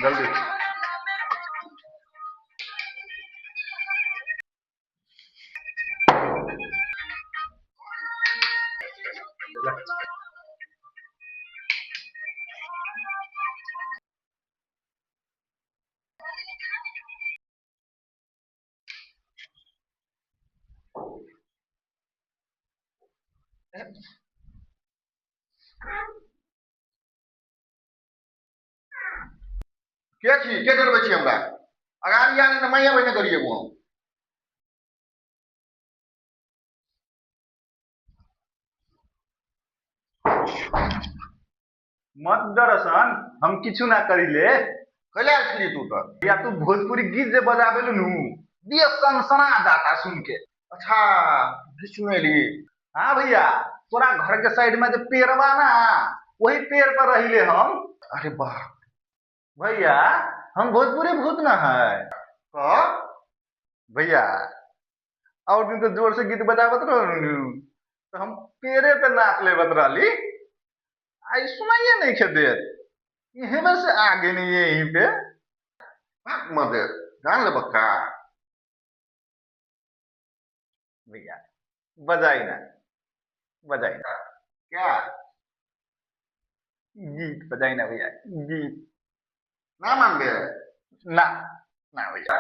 जल्दी। के छी के डरबै छी हमरा अगाड़ी आने त मैया बहिने करिए वो मत डरसन, हम किछु ना करिले। कैले आल छी तू तो या तू भोजपुरी गीत जे बजाबे नु, दिए सनसना जाता सुन के। अच्छा सुनेली। हाँ भैया, तोरा घर के साइड में जो पेड़वा ना, वही पेड़ पर रहिले हम। अरे वाह भैया, हम भोजपुरी भूत ना है। का भैया, और दिन तो जोर से गीत बजावत रहलू, तो हम पेड़े पे नाच लेवत रहली। आई सुनाइए नहीं खे देत, यहीं में से आगे नहीं है यहीं पे। भाग मदे जान ले बक्का भैया बजाई ना, बजाई ना, क्या गीत बजाई ना भैया, गीत। ना मान बे ना ना भैया।